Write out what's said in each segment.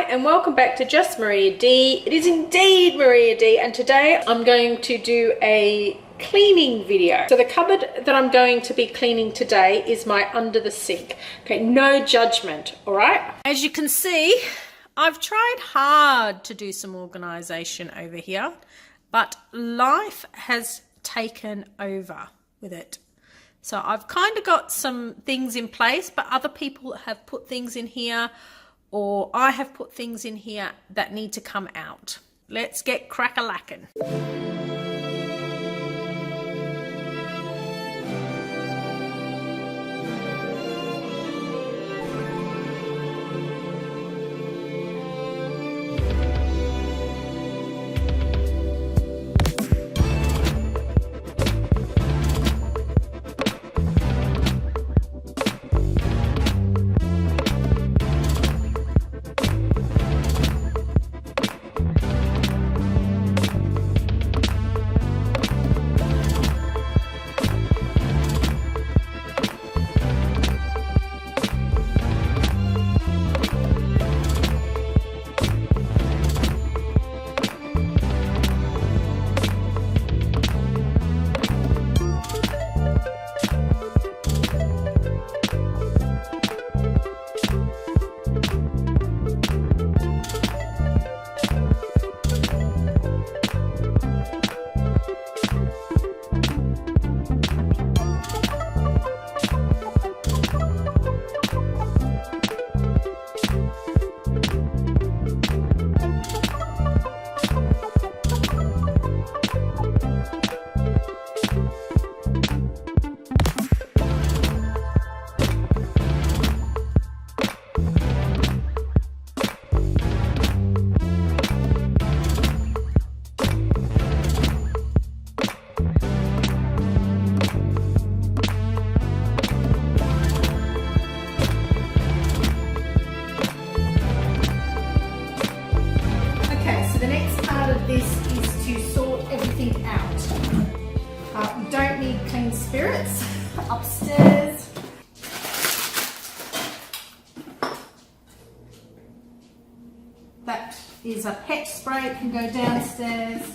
and welcome back to Just Maria D. It is indeed Maria D, and today I'm going to do a cleaning video. So the cupboard that I'm going to be cleaning today is my under the sink. Okay, no judgment, all right? As you can see, I've tried hard to do some organization over here, but life has taken over with it. So I've kind of got some things in place, but other people have put things in here, or I have put things in here that need to come out. Let's get crack-a-lackin'. This is to sort everything out. We don't need clean spirits upstairs. That is a pet spray, it can go downstairs.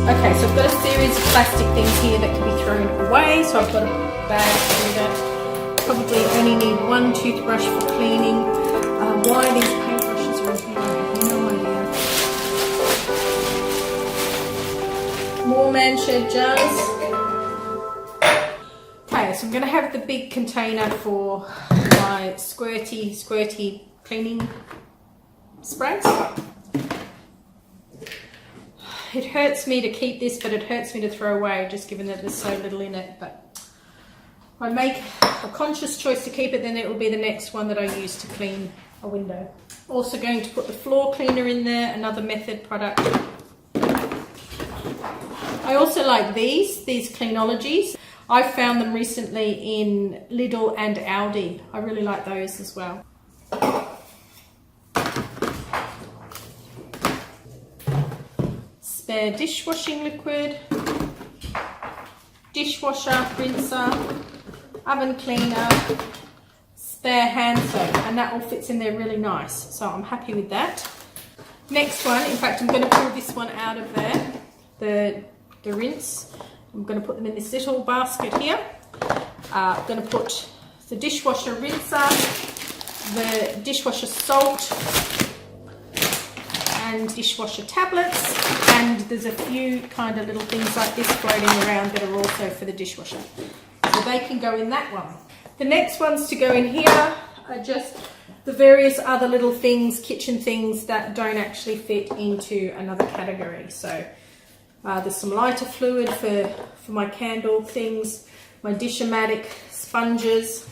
Okay, so I've got a series of plastic things here that can be thrown away. So I've got a bag to do that. Probably only need one toothbrush for cleaning. Why these paintbrushes are in here, I have no idea. More man shed jars. Okay, so I'm going to have the big container for my squirty cleaning sprays. It hurts me to keep this, but it hurts me to throw away, just given that there's so little in it. But if I make a conscious choice to keep it, then it will be the next one that I use to clean a window. Also going to put the floor cleaner in there, another Method product. I also like these Cleanologies. I found them recently in Lidl and Aldi. I really like those as well. Spare dishwashing liquid, dishwasher, rinser, oven cleaner, spare hand soap, and that all fits in there really nice. So I'm happy with that. Next one, in fact, I'm going to pull this one out of there, the rinse. I'm going to put them in this little basket here. I'm going to put the dishwasher rinser, the dishwasher salt, and dishwasher tablets, and there's a few kind of little things like this floating around that are also for the dishwasher. So they can go in that one. The next ones to go in here are just the various other little things, kitchen things that don't actually fit into another category. So there's some lighter fluid for my candle things, my Dish-O-Matic sponges,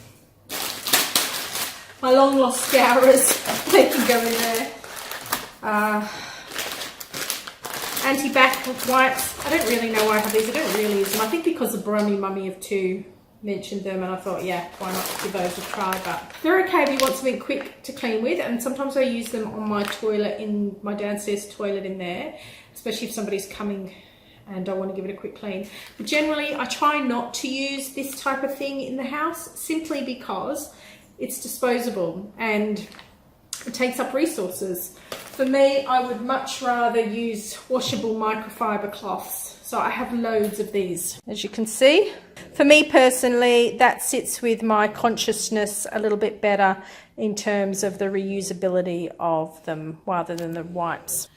my long lost scourers, they can go in there. Anti-back wipes. I don't really know why I have these. I don't really use them. I think because the Brummy Mummy of Two mentioned them, and I thought, yeah, why not give those a try. But they're okay if you want something quick to clean with, and sometimes I use them on my toilet, in my downstairs toilet in there, especially if somebody's coming and I want to give it a quick clean. But generally I try not to use this type of thing in the house, simply because it's disposable and it takes up resources. For me, I would much rather use washable microfiber cloths. So I have loads of these, as you can see. For me personally, that sits with my consciousness a little bit better in terms of the reusability of them rather than the wipes.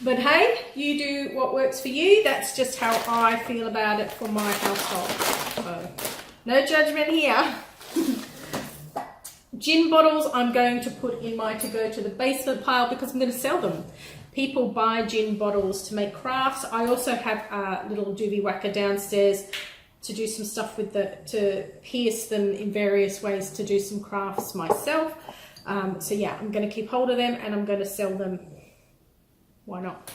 But hey, you do what works for you. That's just how I feel about it for my household. So no judgment here. Gin bottles I'm going to put in my to go to the basement pile because I'm going to sell them. People buy gin bottles to make crafts. I also have a little doobie whacker downstairs to do some stuff with to pierce them in various ways to do some crafts myself. So yeah, I'm going to keep hold of them and I'm going to sell them. Why not?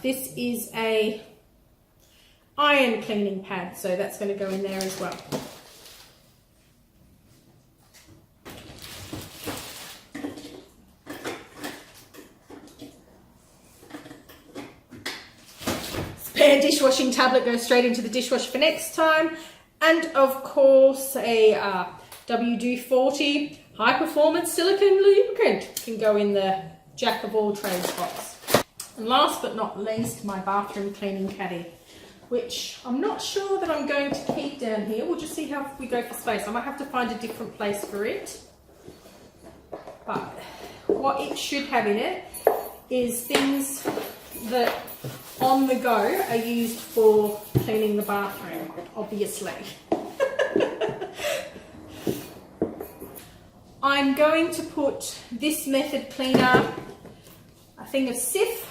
This is a iron cleaning pad, so that's going to go in there as well. Spare dishwashing tablet goes straight into the dishwasher for next time. And of course a WD-40 high performance silicone lubricant can go in the jack of all trades box. And last but not least, my bathroom cleaning caddy, which I'm not sure that I'm going to keep down here. We'll just see how we go for space. I might have to find a different place for it. But what it should have in it is things that on the go are used for cleaning the bathroom, obviously. I'm going to put this Method cleaner, a thing of Cif,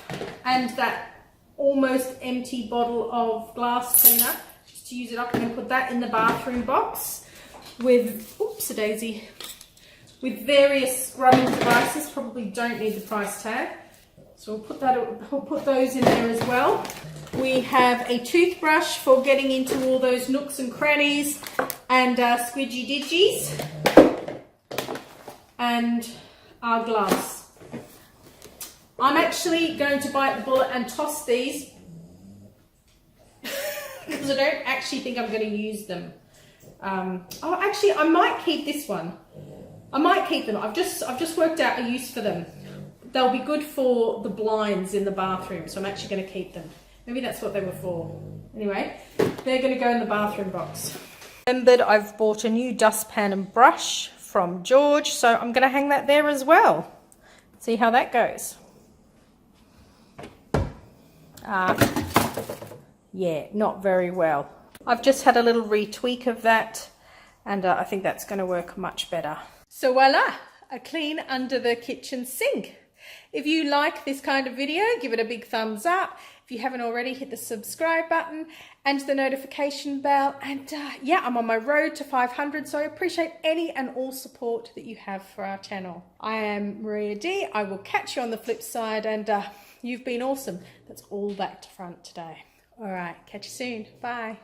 and that almost empty bottle of glass cleaner, just to use it up. I'm going to put that in the bathroom box with, oops-a-daisy, with various scrubbing devices. Probably don't need the price tag. So we'll put those in there as well. We have a toothbrush for getting into all those nooks and crannies and squidgy diggies. And our gloves. I'm actually going to bite the bullet and toss these because I don't actually think I'm going to use them. Oh, actually, I might keep this one. I might keep them. I've just worked out a use for them. They'll be good for the blinds in the bathroom, so I'm actually going to keep them. Maybe that's what they were for. Anyway, they're going to go in the bathroom box. Remembered I've bought a new dustpan and brush from George, so I'm going to hang that there as well. See how that goes. Yeah, not very well. I've just had a little retweak of that, and I think that's going to work much better. So voila, a clean under the kitchen sink. If you like this kind of video, give it a big thumbs up. If you haven't already, hit the subscribe button and the notification bell. And yeah, I'm on my road to 500, so I appreciate any and all support that you have for our channel. I am Maria D. I will catch you on the flip side, and you've been awesome. That's all back to front today. All right, catch you soon. Bye.